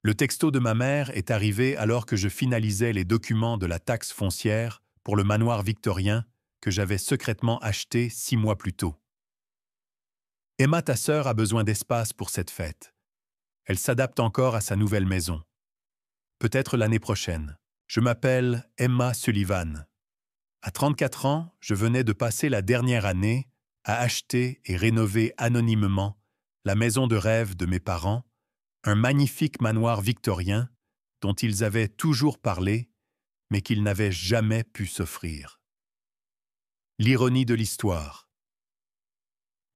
Le texto de ma mère est arrivé alors que je finalisais les documents de la taxe foncière pour le manoir victorien que j'avais secrètement acheté 6 mois plus tôt. Emma, ta sœur, a besoin d'espace pour cette fête. Elle s'adapte encore à sa nouvelle maison. Peut-être l'année prochaine. Je m'appelle Emma Sullivan. À 34 ans, je venais de passer la dernière année à acheter et rénover anonymement la maison de rêve de mes parents, un magnifique manoir victorien dont ils avaient toujours parlé, mais qu'ils n'avaient jamais pu s'offrir. L'ironie de l'histoire.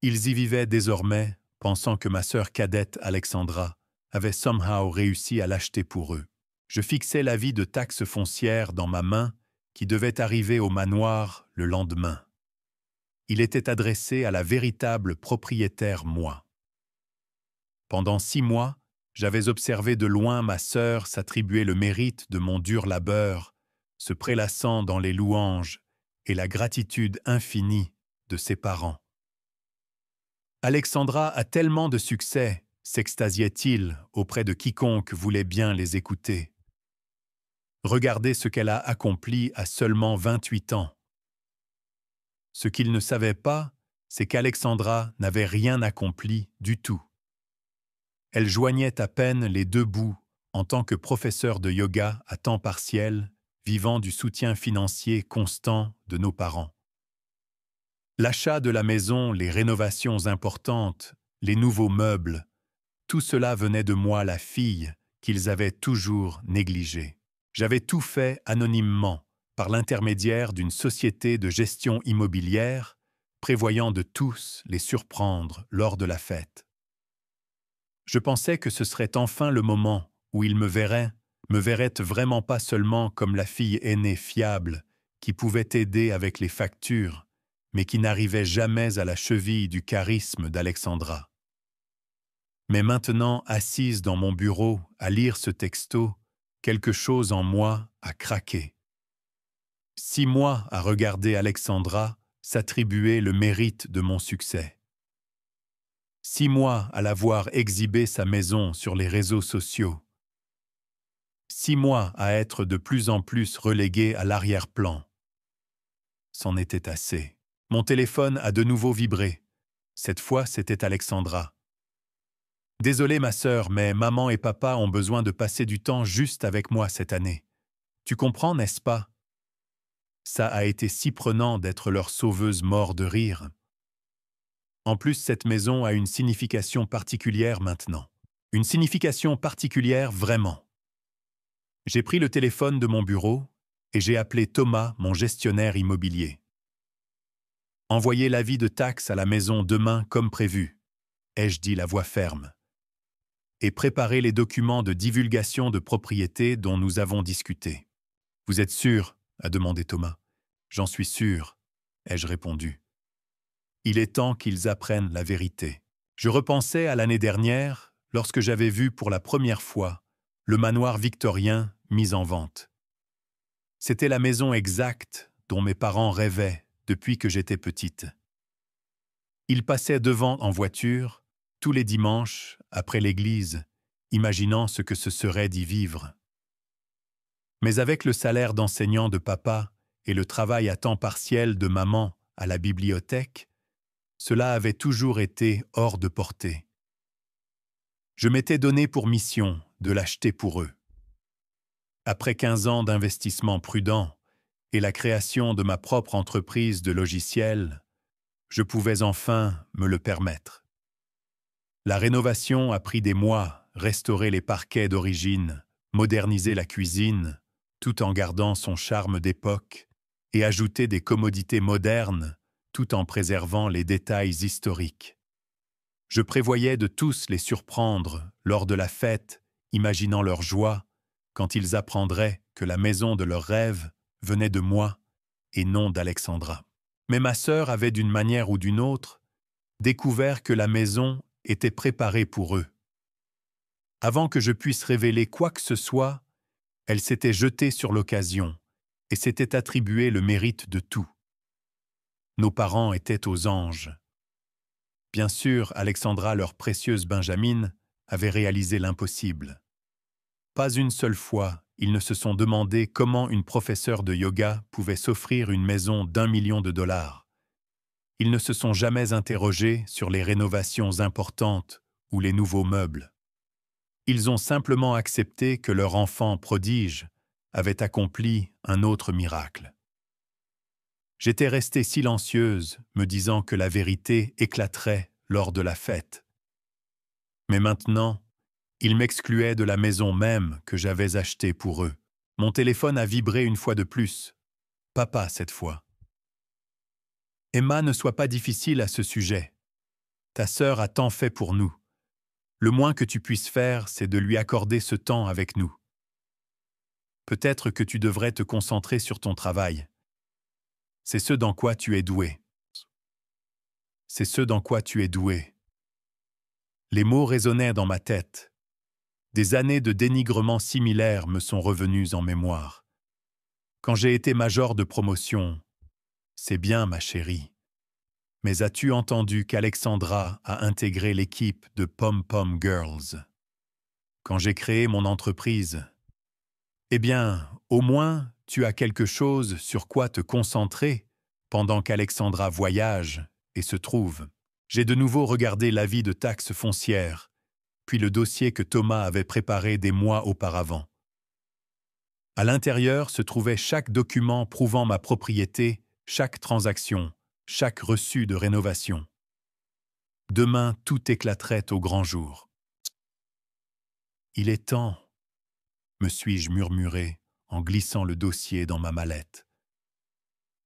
Ils y vivaient désormais, pensant que ma sœur cadette Alexandra avait somehow réussi à l'acheter pour eux. Je fixais l'avis de taxe foncière dans ma main qui devait arriver au manoir le lendemain. Il était adressé à la véritable propriétaire moi. Pendant 6 mois, j'avais observé de loin ma sœur s'attribuer le mérite de mon dur labeur, se prélassant dans les louanges et la gratitude infinie de ses parents. Alexandra a tellement de succès, s'extasiait-il auprès de quiconque voulait bien les écouter. Regardez ce qu'elle a accompli à seulement 28 ans. Ce qu'il ne savait pas, c'est qu'Alexandra n'avait rien accompli du tout. Elle joignait à peine les deux bouts en tant que professeure de yoga à temps partiel, vivant du soutien financier constant de nos parents. L'achat de la maison, les rénovations importantes, les nouveaux meubles, tout cela venait de moi, la fille, qu'ils avaient toujours négligée. J'avais tout fait anonymement, par l'intermédiaire d'une société de gestion immobilière, prévoyant de tous les surprendre lors de la fête. Je pensais que ce serait enfin le moment où ils me verraient vraiment pas seulement comme la fille aînée fiable qui pouvait aider avec les factures, mais qui n'arrivait jamais à la cheville du charisme d'Alexandra. Mais maintenant, assise dans mon bureau à lire ce texto, quelque chose en moi a craqué. 6 mois à regarder Alexandra s'attribuer le mérite de mon succès. 6 mois à la voir exhiber sa maison sur les réseaux sociaux. 6 mois à être de plus en plus relégué à l'arrière-plan. C'en était assez. Mon téléphone a de nouveau vibré. Cette fois, c'était Alexandra. « Désolé ma sœur, mais maman et papa ont besoin de passer du temps juste avec moi cette année. Tu comprends, n'est-ce pas? » Ça a été si prenant d'être leur sauveuse mort de rire. En plus, cette maison a une signification particulière maintenant. Une signification particulière vraiment. J'ai pris le téléphone de mon bureau et j'ai appelé Thomas, mon gestionnaire immobilier. Envoyez l'avis de taxe à la maison demain comme prévu, ai-je dit la voix ferme. Et préparez les documents de divulgation de propriété dont nous avons discuté. Vous êtes sûr? A demandé Thomas. J'en suis sûr, ai-je répondu. Il est temps qu'ils apprennent la vérité. Je repensais à l'année dernière, lorsque j'avais vu pour la première fois le manoir victorien mis en vente. C'était la maison exacte dont mes parents rêvaient depuis que j'étais petite. Ils passaient devant en voiture, tous les dimanches, après l'église, imaginant ce que ce serait d'y vivre. Mais avec le salaire d'enseignant de papa et le travail à temps partiel de maman à la bibliothèque, cela avait toujours été hors de portée. Je m'étais donné pour mission de l'acheter pour eux. Après 15 ans d'investissement prudent et la création de ma propre entreprise de logiciels, je pouvais enfin me le permettre. La rénovation a pris des mois, restaurer les parquets d'origine, moderniser la cuisine, tout en gardant son charme d'époque, et ajouter des commodités modernes, tout en préservant les détails historiques. Je prévoyais de tous les surprendre lors de la fête, imaginant leur joie, quand ils apprendraient que la maison de leurs rêves venait de moi et non d'Alexandra. Mais ma sœur avait d'une manière ou d'une autre découvert que la maison était préparée pour eux. Avant que je puisse révéler quoi que ce soit, elle s'était jetée sur l'occasion et s'était attribué le mérite de tout. Nos parents étaient aux anges. Bien sûr, Alexandra, leur précieuse Benjamine, avait réalisé l'impossible. Pas une seule fois, ils ne se sont demandé comment une professeure de yoga pouvait s'offrir une maison d'1 million de dollars. Ils ne se sont jamais interrogés sur les rénovations importantes ou les nouveaux meubles. Ils ont simplement accepté que leur enfant prodige avait accompli un autre miracle. J'étais restée silencieuse, me disant que la vérité éclaterait lors de la fête. Mais maintenant, ils m'excluaient de la maison même que j'avais achetée pour eux. Mon téléphone a vibré une fois de plus. Papa, cette fois. Emma, ne sois pas difficile à ce sujet. Ta sœur a tant fait pour nous. Le moins que tu puisses faire, c'est de lui accorder ce temps avec nous. Peut-être que tu devrais te concentrer sur ton travail. C'est ce dans quoi tu es doué. C'est ce dans quoi tu es doué. Les mots résonnaient dans ma tête. Des années de dénigrement similaires me sont revenus en mémoire. Quand j'ai été major de promotion, c'est bien, ma chérie. Mais as-tu entendu qu'Alexandra a intégré l'équipe de Pom Pom Girls? Quand j'ai créé mon entreprise, eh bien, au moins, tu as quelque chose sur quoi te concentrer pendant qu'Alexandra voyage et se trouve. J'ai de nouveau regardé l'avis de taxes foncières, puis le dossier que Thomas avait préparé des mois auparavant. À l'intérieur se trouvait chaque document prouvant ma propriété, chaque transaction, chaque reçu de rénovation. Demain, tout éclaterait au grand jour. Il est temps, me suis-je murmuré en glissant le dossier dans ma mallette.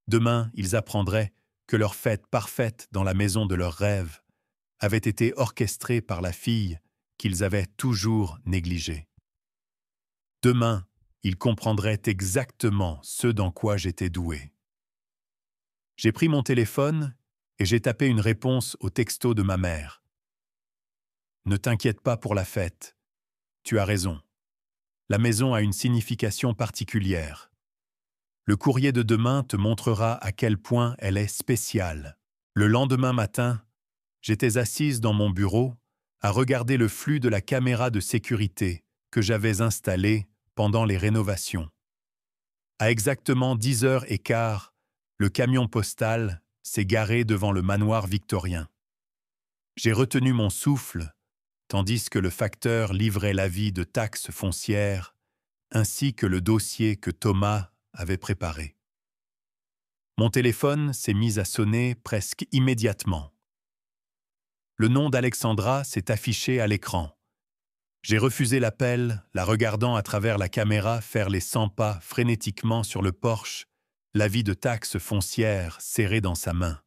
Demain, ils apprendraient que leur fête parfaite dans la maison de leurs rêves avait été orchestrée par la fille qu'ils avaient toujours négligée. Demain, ils comprendraient exactement ce dans quoi j'étais doué. J'ai pris mon téléphone et j'ai tapé une réponse au texto de ma mère. « Ne t'inquiète pas pour la fête. Tu as raison. La maison a une signification particulière. Le courrier de demain te montrera à quel point elle est spéciale. » Le lendemain matin, j'étais assise dans mon bureau à regarder le flux de la caméra de sécurité que j'avais installée pendant les rénovations. À exactement 10h15, le camion postal s'est garé devant le manoir victorien. J'ai retenu mon souffle, tandis que le facteur livrait l'avis de taxes foncières, ainsi que le dossier que Thomas avait préparé. Mon téléphone s'est mis à sonner presque immédiatement. Le nom d'Alexandra s'est affiché à l'écran. J'ai refusé l'appel, la regardant à travers la caméra faire les 100 pas frénétiquement sur le porche, l'avis de taxes foncières serré dans sa main.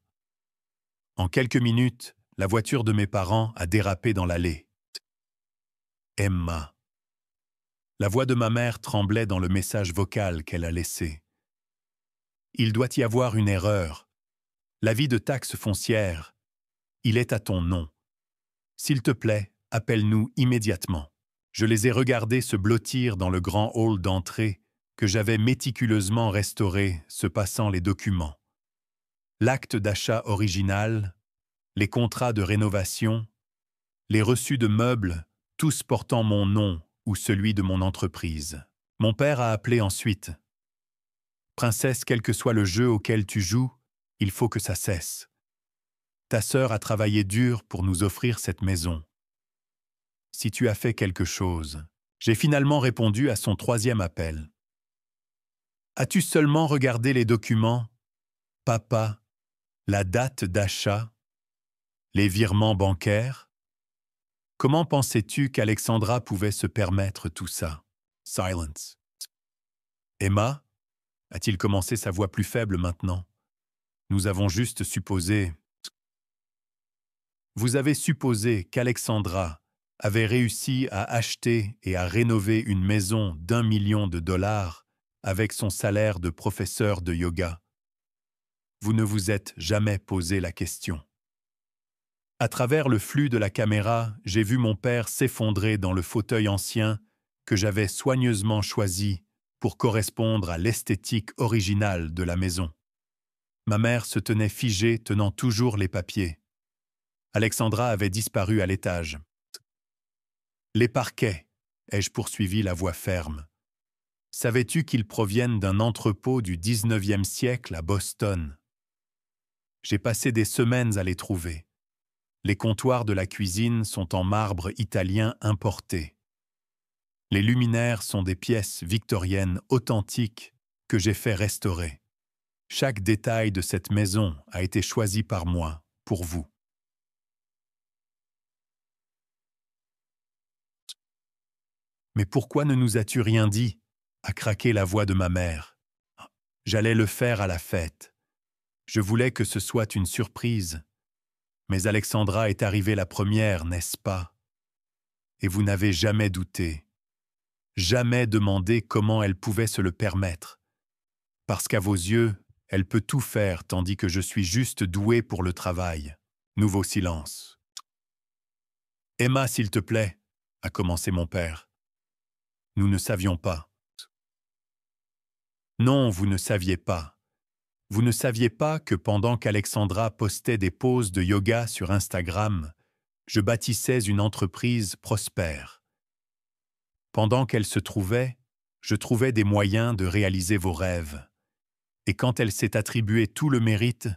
En quelques minutes, la voiture de mes parents a dérapé dans l'allée. Emma. La voix de ma mère tremblait dans le message vocal qu'elle a laissé. Il doit y avoir une erreur. L'avis de taxes foncières, il est à ton nom. S'il te plaît, appelle-nous immédiatement. Je les ai regardés se blottir dans le grand hall d'entrée que j'avais méticuleusement restauré, se passant les documents. L'acte d'achat original, les contrats de rénovation, les reçus de meubles, tous portant mon nom ou celui de mon entreprise. Mon père a appelé ensuite. « Princesse, quel que soit le jeu auquel tu joues, il faut que ça cesse. Ta sœur a travaillé dur pour nous offrir cette maison. Si tu as fait quelque chose. » J'ai finalement répondu à son troisième appel. « As-tu seulement regardé les documents, papa, la date d'achat, les virements bancaires? Comment pensais-tu qu'Alexandra pouvait se permettre tout ça? » Silence. « Emma, a-t-il commencé, sa voix plus faible maintenant. Nous avons juste supposé. Vous avez supposé qu'Alexandra avait réussi à acheter et à rénover une maison d'1 million de dollars avec son salaire de professeur de yoga. Vous ne vous êtes jamais posé la question. À travers le flux de la caméra, j'ai vu mon père s'effondrer dans le fauteuil ancien que j'avais soigneusement choisi pour correspondre à l'esthétique originale de la maison. Ma mère se tenait figée, tenant toujours les papiers. Alexandra avait disparu à l'étage. Les parquets, ai-je poursuivi la voix ferme. Savais-tu qu'ils proviennent d'un entrepôt du 19e siècle à Boston? J'ai passé des semaines à les trouver. Les comptoirs de la cuisine sont en marbre italien importé. Les luminaires sont des pièces victoriennes authentiques que j'ai fait restaurer. Chaque détail de cette maison a été choisi par moi, pour vous. Mais pourquoi ne nous as-tu rien dit? A craqué la voix de ma mère. J'allais le faire à la fête. Je voulais que ce soit une surprise. Mais Alexandra est arrivée la première, n'est-ce pas? Et vous n'avez jamais douté. Jamais demandé comment elle pouvait se le permettre. Parce qu'à vos yeux, elle peut tout faire tandis que je suis juste doué pour le travail. Nouveau silence. Emma, s'il te plaît, a commencé mon père. Nous ne savions pas. Non, vous ne saviez pas. Vous ne saviez pas que pendant qu'Alexandra postait des poses de yoga sur Instagram, je bâtissais une entreprise prospère. Pendant qu'elle se trouvait, je trouvais des moyens de réaliser vos rêves. Et quand elle s'est attribué tout le mérite,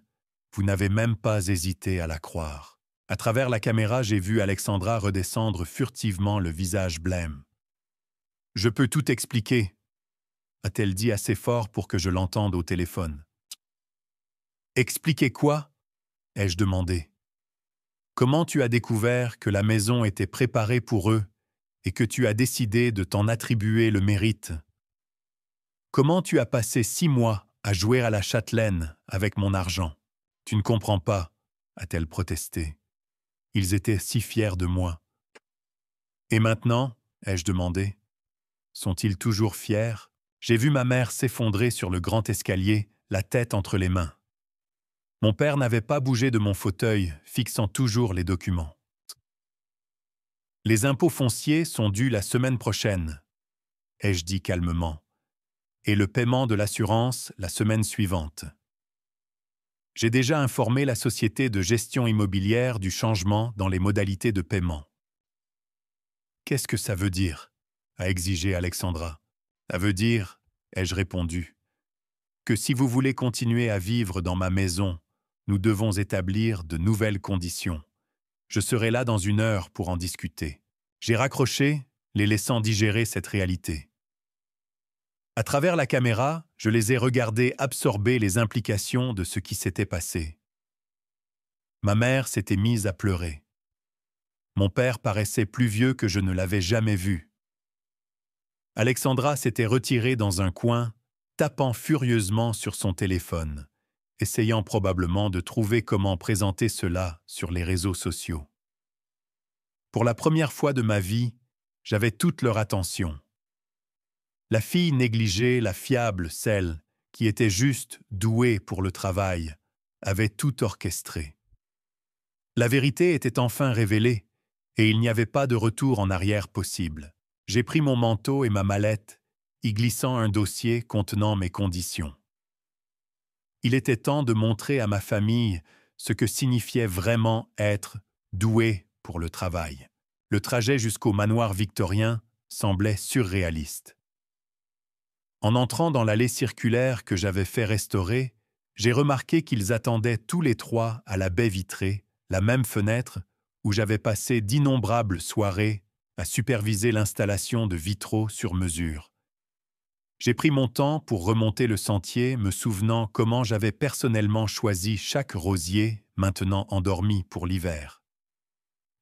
vous n'avez même pas hésité à la croire. À travers la caméra, j'ai vu Alexandra redescendre furtivement le visage blême. « Je peux tout expliquer », a-t-elle dit assez fort pour que je l'entende au téléphone. « Expliquer quoi ?» ai-je demandé. « Comment tu as découvert que la maison était préparée pour eux et que tu as décidé de t'en attribuer le mérite? Comment tu as passé 6 mois à jouer à la châtelaine avec mon argent? Tu ne comprends pas, a-t-elle protesté. Ils étaient si fiers de moi. Et maintenant, ai-je demandé, sont-ils toujours fiers? J'ai vu ma mère s'effondrer sur le grand escalier, la tête entre les mains. Mon père n'avait pas bougé de mon fauteuil, fixant toujours les documents. Les impôts fonciers sont dus la semaine prochaine, ai-je dit calmement, et le paiement de l'assurance la semaine suivante. J'ai déjà informé la société de gestion immobilière du changement dans les modalités de paiement. Qu'est-ce que ça veut dire? A exigé Alexandra. Ça veut dire, ai-je répondu, que si vous voulez continuer à vivre dans ma maison, nous devons établir de nouvelles conditions. Je serai là dans 1 heure pour en discuter. J'ai raccroché, les laissant digérer cette réalité. À travers la caméra, je les ai regardés absorber les implications de ce qui s'était passé. Ma mère s'était mise à pleurer. Mon père paraissait plus vieux que je ne l'avais jamais vu. Alexandra s'était retirée dans un coin, tapant furieusement sur son téléphone, essayant probablement de trouver comment présenter cela sur les réseaux sociaux. Pour la première fois de ma vie, j'avais toute leur attention. La fille négligée, la fiable, celle qui était juste douée pour le travail, avait tout orchestré. La vérité était enfin révélée, et il n'y avait pas de retour en arrière possible. J'ai pris mon manteau et ma mallette, y glissant un dossier contenant mes conditions. Il était temps de montrer à ma famille ce que signifiait vraiment être doué pour le travail. Le trajet jusqu'au manoir victorien semblait surréaliste. En entrant dans l'allée circulaire que j'avais fait restaurer, j'ai remarqué qu'ils attendaient tous les 3 à la baie vitrée, la même fenêtre où j'avais passé d'innombrables soirées à superviser l'installation de vitraux sur mesure. J'ai pris mon temps pour remonter le sentier, me souvenant comment j'avais personnellement choisi chaque rosier, maintenant endormi pour l'hiver.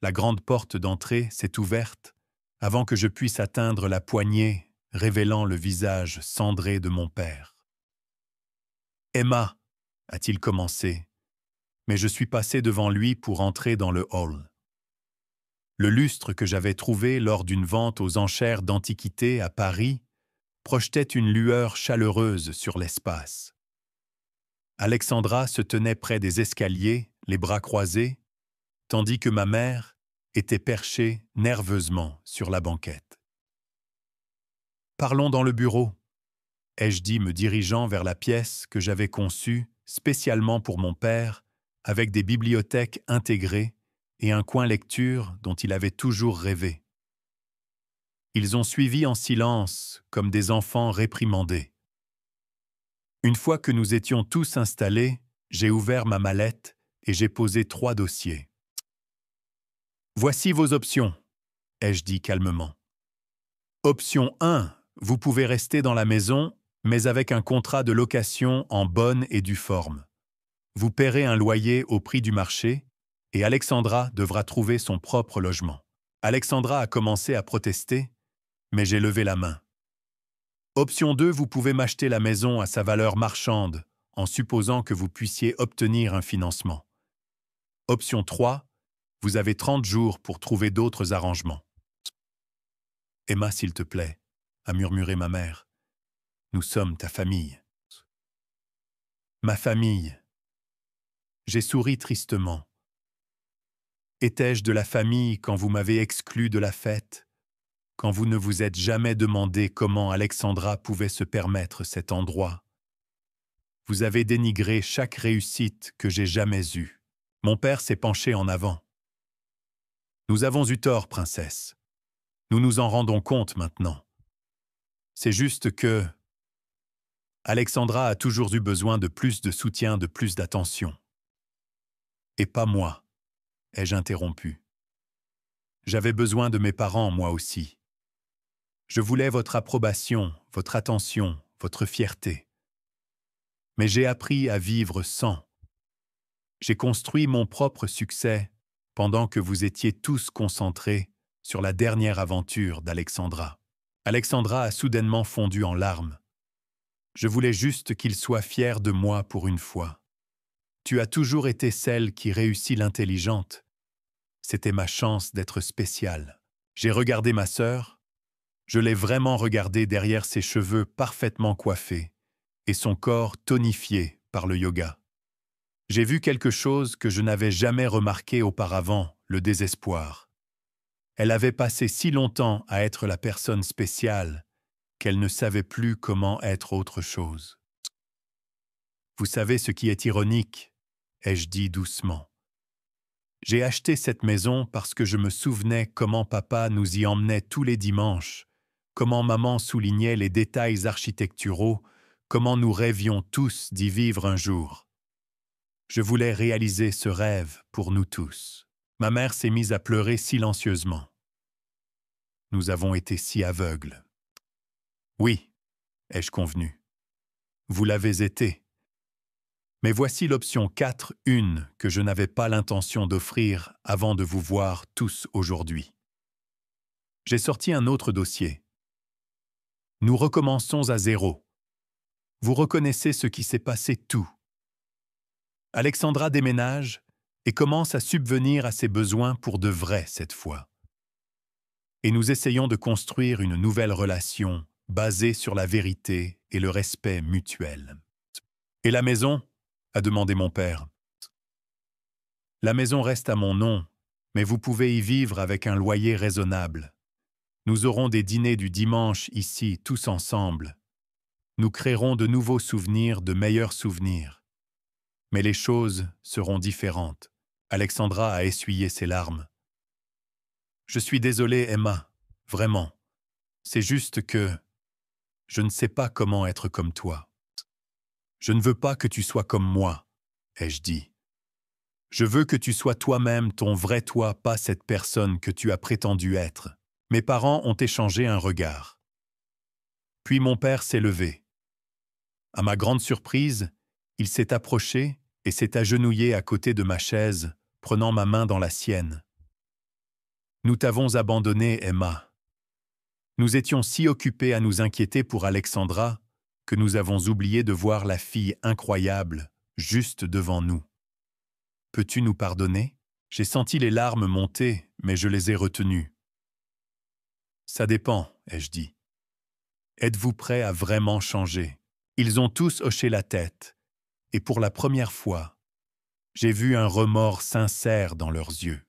La grande porte d'entrée s'est ouverte avant que je puisse atteindre la poignée, révélant le visage cendré de mon père. « Emma » a-t-il commencé, mais je suis passé devant lui pour entrer dans le hall. Le lustre que j'avais trouvé lors d'une vente aux enchères d'antiquités à Paris projetait une lueur chaleureuse sur l'espace. Alexandra se tenait près des escaliers, les bras croisés, tandis que ma mère était perchée nerveusement sur la banquette. « Parlons dans le bureau », ai-je dit me dirigeant vers la pièce que j'avais conçue spécialement pour mon père, avec des bibliothèques intégrées et un coin lecture dont il avait toujours rêvé. Ils ont suivi en silence, comme des enfants réprimandés. Une fois que nous étions tous installés, j'ai ouvert ma mallette et j'ai posé 3 dossiers. « Voici vos options », ai-je dit calmement. Option 1, vous pouvez rester dans la maison, mais avec un contrat de location en bonne et due forme. Vous paierez un loyer au prix du marché et Alexandra devra trouver son propre logement. Alexandra a commencé à protester, mais j'ai levé la main. Option 2, vous pouvez m'acheter la maison à sa valeur marchande, en supposant que vous puissiez obtenir un financement. Option 3, vous avez 30 jours pour trouver d'autres arrangements. Emma, s'il te plaît, a murmuré ma mère. Nous sommes ta famille. Ma famille. J'ai souri tristement. Étais-je de la famille quand vous m'avez exclu de la fête, quand vous ne vous êtes jamais demandé comment Alexandra pouvait se permettre cet endroit? Vous avez dénigré chaque réussite que j'ai jamais eue. Mon père s'est penché en avant. Nous avons eu tort, princesse. Nous nous en rendons compte maintenant. C'est juste que Alexandra a toujours eu besoin de plus de soutien, de plus d'attention. Et pas moi, ai-je interrompu. J'avais besoin de mes parents, moi aussi. Je voulais votre approbation, votre attention, votre fierté. Mais j'ai appris à vivre sans. J'ai construit mon propre succès pendant que vous étiez tous concentrés sur la dernière aventure d'Alexandra. Alexandra a soudainement fondu en larmes. Je voulais juste qu'il soit fier de moi pour une fois. Tu as toujours été celle qui réussit l'intelligente. C'était ma chance d'être spéciale. J'ai regardé ma sœur. Je l'ai vraiment regardée derrière ses cheveux parfaitement coiffés et son corps tonifié par le yoga. J'ai vu quelque chose que je n'avais jamais remarqué auparavant, le désespoir. Elle avait passé si longtemps à être la personne spéciale qu'elle ne savait plus comment être autre chose. Vous savez ce qui est ironique, ai-je dit doucement. J'ai acheté cette maison parce que je me souvenais comment papa nous y emmenait tous les dimanches, comment maman soulignait les détails architecturaux, comment nous rêvions tous d'y vivre un jour. Je voulais réaliser ce rêve pour nous tous. Ma mère s'est mise à pleurer silencieusement. Nous avons été si aveugles. Oui, ai-je convenu. Vous l'avez été. Mais voici l'option 4, une que je n'avais pas l'intention d'offrir avant de vous voir tous aujourd'hui. J'ai sorti un autre dossier. Nous recommençons à zéro. Vous reconnaissez ce qui s'est passé tout. Alexandra déménage et commence à subvenir à ses besoins pour de vrai cette fois. Et nous essayons de construire une nouvelle relation basée sur la vérité et le respect mutuel. Et la maison ? A demandé mon père. La maison reste à mon nom, mais vous pouvez y vivre avec un loyer raisonnable. Nous aurons des dîners du dimanche ici, tous ensemble. Nous créerons de nouveaux souvenirs, de meilleurs souvenirs. Mais les choses seront différentes. Alexandra a essuyé ses larmes. Je suis désolé, Emma, vraiment. C'est juste que je ne sais pas comment être comme toi. Je ne veux pas que tu sois comme moi, ai-je dit. Je veux que tu sois toi-même, ton vrai toi, pas cette personne que tu as prétendu être. Mes parents ont échangé un regard. Puis mon père s'est levé. À ma grande surprise, il s'est approché et s'est agenouillé à côté de ma chaise, prenant ma main dans la sienne. Nous t'avons abandonnée, Emma. Nous étions si occupés à nous inquiéter pour Alexandra que nous avons oublié de voir la fille incroyable juste devant nous. Peux-tu nous pardonner? J'ai senti les larmes monter, mais je les ai retenues. Ça dépend, ai-je dit. Êtes-vous prêts à vraiment changer? Ils ont tous hoché la tête, et pour la première fois, j'ai vu un remords sincère dans leurs yeux.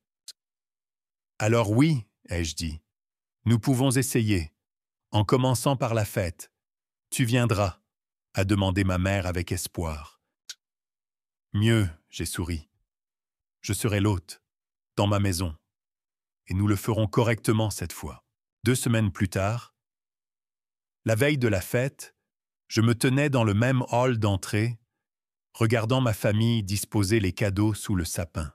Alors oui, ai-je dit, nous pouvons essayer, en commençant par la fête. Tu viendras, a demandé ma mère avec espoir. Mieux, j'ai souri. Je serai l'hôte, dans ma maison, et nous le ferons correctement cette fois. 2 semaines plus tard, la veille de la fête, je me tenais dans le même hall d'entrée, regardant ma famille disposer les cadeaux sous le sapin.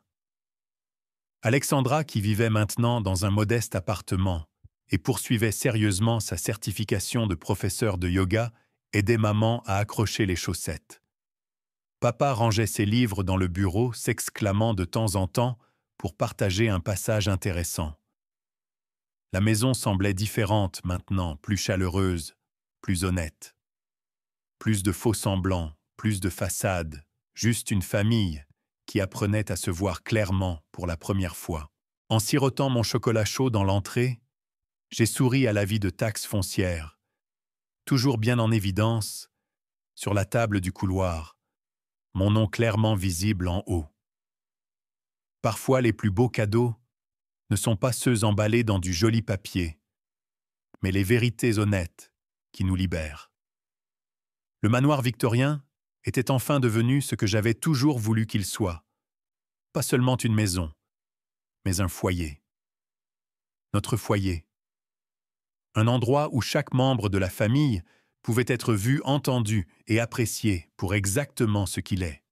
Alexandra, qui vivait maintenant dans un modeste appartement et poursuivait sérieusement sa certification de professeur de yoga, aidait maman à accrocher les chaussettes. Papa rangeait ses livres dans le bureau, s'exclamant de temps en temps pour partager un passage intéressant. La maison semblait différente maintenant, plus chaleureuse, plus honnête. Plus de faux-semblants, plus de façades, juste une famille qui apprenait à se voir clairement pour la première fois. En sirotant mon chocolat chaud dans l'entrée, j'ai souri à l'avis de taxes foncières, toujours bien en évidence, sur la table du couloir, mon nom clairement visible en haut. Parfois, les plus beaux cadeaux ne sont pas ceux emballés dans du joli papier, mais les vérités honnêtes qui nous libèrent. Le manoir victorien était enfin devenu ce que j'avais toujours voulu qu'il soit. Pas seulement une maison, mais un foyer. Notre foyer. Un endroit où chaque membre de la famille pouvait être vu, entendu et apprécié pour exactement ce qu'il est.